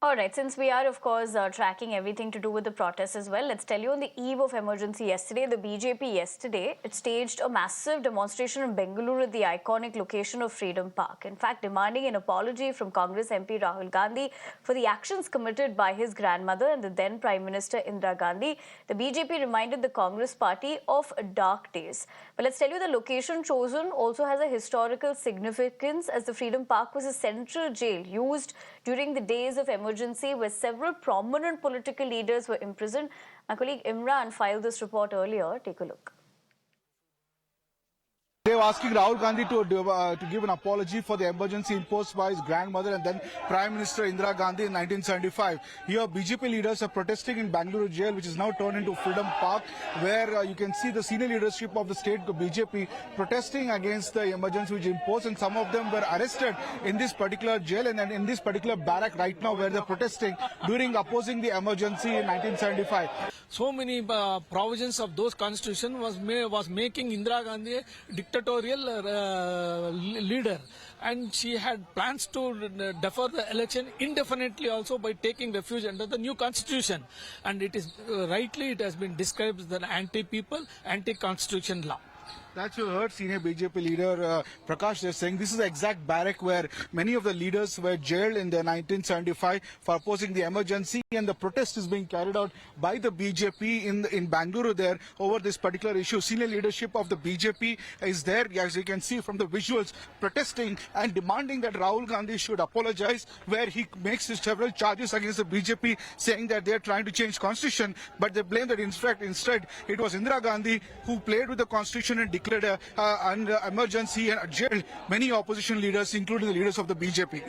All right, since we are, of course, tracking everything to do with the protests as well, let's tell you on the eve of emergency yesterday, the BJP yesterday, it staged a massive demonstration in Bengaluru at the iconic location of Freedom Park. In fact, demanding an apology from Congress MP Rahul Gandhi for the actions committed by his grandmother and the then Prime Minister Indira Gandhi. The BJP reminded the Congress party of dark days. But let's tell you, the location chosen also has a historical significance, as the Freedom Park was a central jail used during the days of emergency, where several prominent political leaders were imprisoned. My colleague Imran filed this report earlier. Take a look. They were asking Rahul Gandhi to give an apology for the emergency imposed by his grandmother and then Prime Minister Indira Gandhi in 1975. Here, BJP leaders are protesting in Bangalore jail, which is now turned into Freedom Park, where you can see the senior leadership of the state BJP protesting against the emergency which imposed, and some of them were arrested in this particular jail and in this particular barrack right now, where they're protesting during opposing the emergency in 1975. So many provisions of those constitution was making Indira Gandhi a dictatorial leader, and she had plans to defer the election indefinitely also by taking refuge under the new constitution, and it is rightly it has been described as an anti-people, anti-constitution law. That's you heard senior BJP leader Prakash. They're saying this is the exact barrack where many of the leaders were jailed in the 1975 for opposing the emergency, and the protest is being carried out by the BJP in Bangalore there over this particular issue. Senior leadership of the BJP is there, as you can see from the visuals, protesting and demanding that Rahul Gandhi should apologize, where he makes several charges against the BJP, saying that they're trying to change constitution, but they blame that instead it was Indira Gandhi who played with the constitution and declared an emergency and jailed many opposition leaders, including the leaders of the BJP.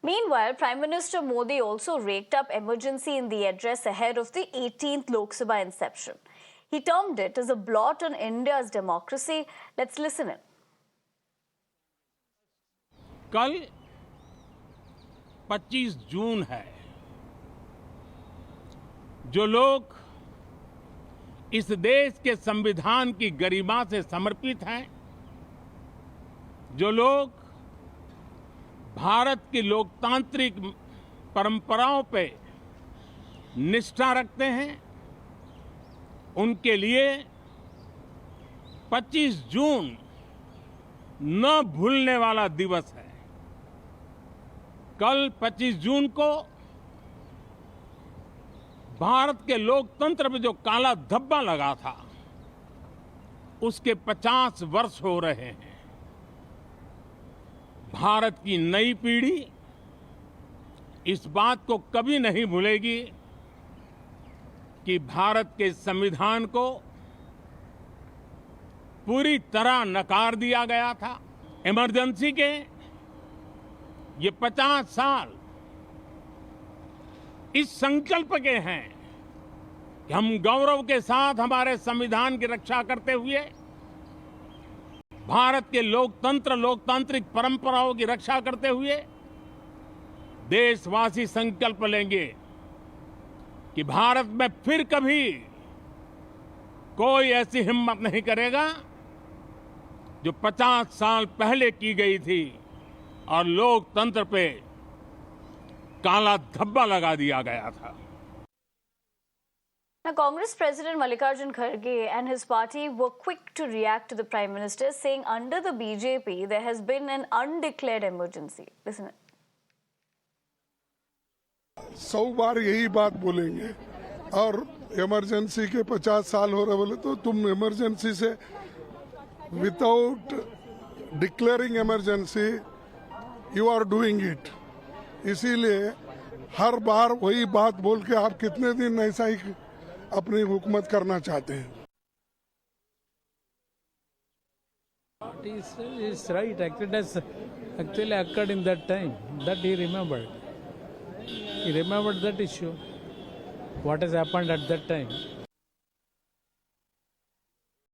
Meanwhile, Prime Minister Modi also raked up emergency in the address ahead of the 18th Lok Sabha inception. He termed it as a blot on India's democracy. Let's listen in. कल 25 जून है. जो लोग इस देश के संविधान की गरिमा से समर्पित हैं, जो लोग भारत की लोकतांत्रिक परंपराओं पे निष्ठा रखते हैं, उनके लिए 25 जून न भूलने वाला दिवस है. कल 25 जून को भारत के लोकतंत्र में जो काला धब्बा लगा था, उसके 50 वर्ष हो रहे हैं. भारत की नई पीढ़ी इस बात को कभी नहीं भूलेगी कि भारत के संविधान को पूरी तरह नकार दिया गया था. इमरजेंसी के ये 50 साल इस संकल्प के हैं कि हम गौरव के साथ हमारे संविधान की रक्षा करते हुए भारत के लोकतांत्रिक परंपराओं की रक्षा करते हुए देशवासी संकल्प लेंगे कि भारत में फिर कभी कोई ऐसी हिम्मत नहीं करेगा जो 50 साल पहले की गई थी और लोकतंत्र पे काला धब्बा लगा दिया गया था. Now, Congress President Mallikarjun Kharge and his party were quick to react to the Prime Minister, saying under the BJP there has been an undeclared emergency. Listen. 100 बार यही बात बोलेंगे और इमरजेंसी के 50 साल हो रहे बोले तो तुम इमरजेंसी से without declaring emergency you are doing it. इसीलिए हर बार वही बात बोल के आप कितने दिन ऐसा ही अपनी हुकूमत करना चाहते हैं. It's right. Actually occurred in that time. That he remembered. He remembered that issue. What has happened at that time.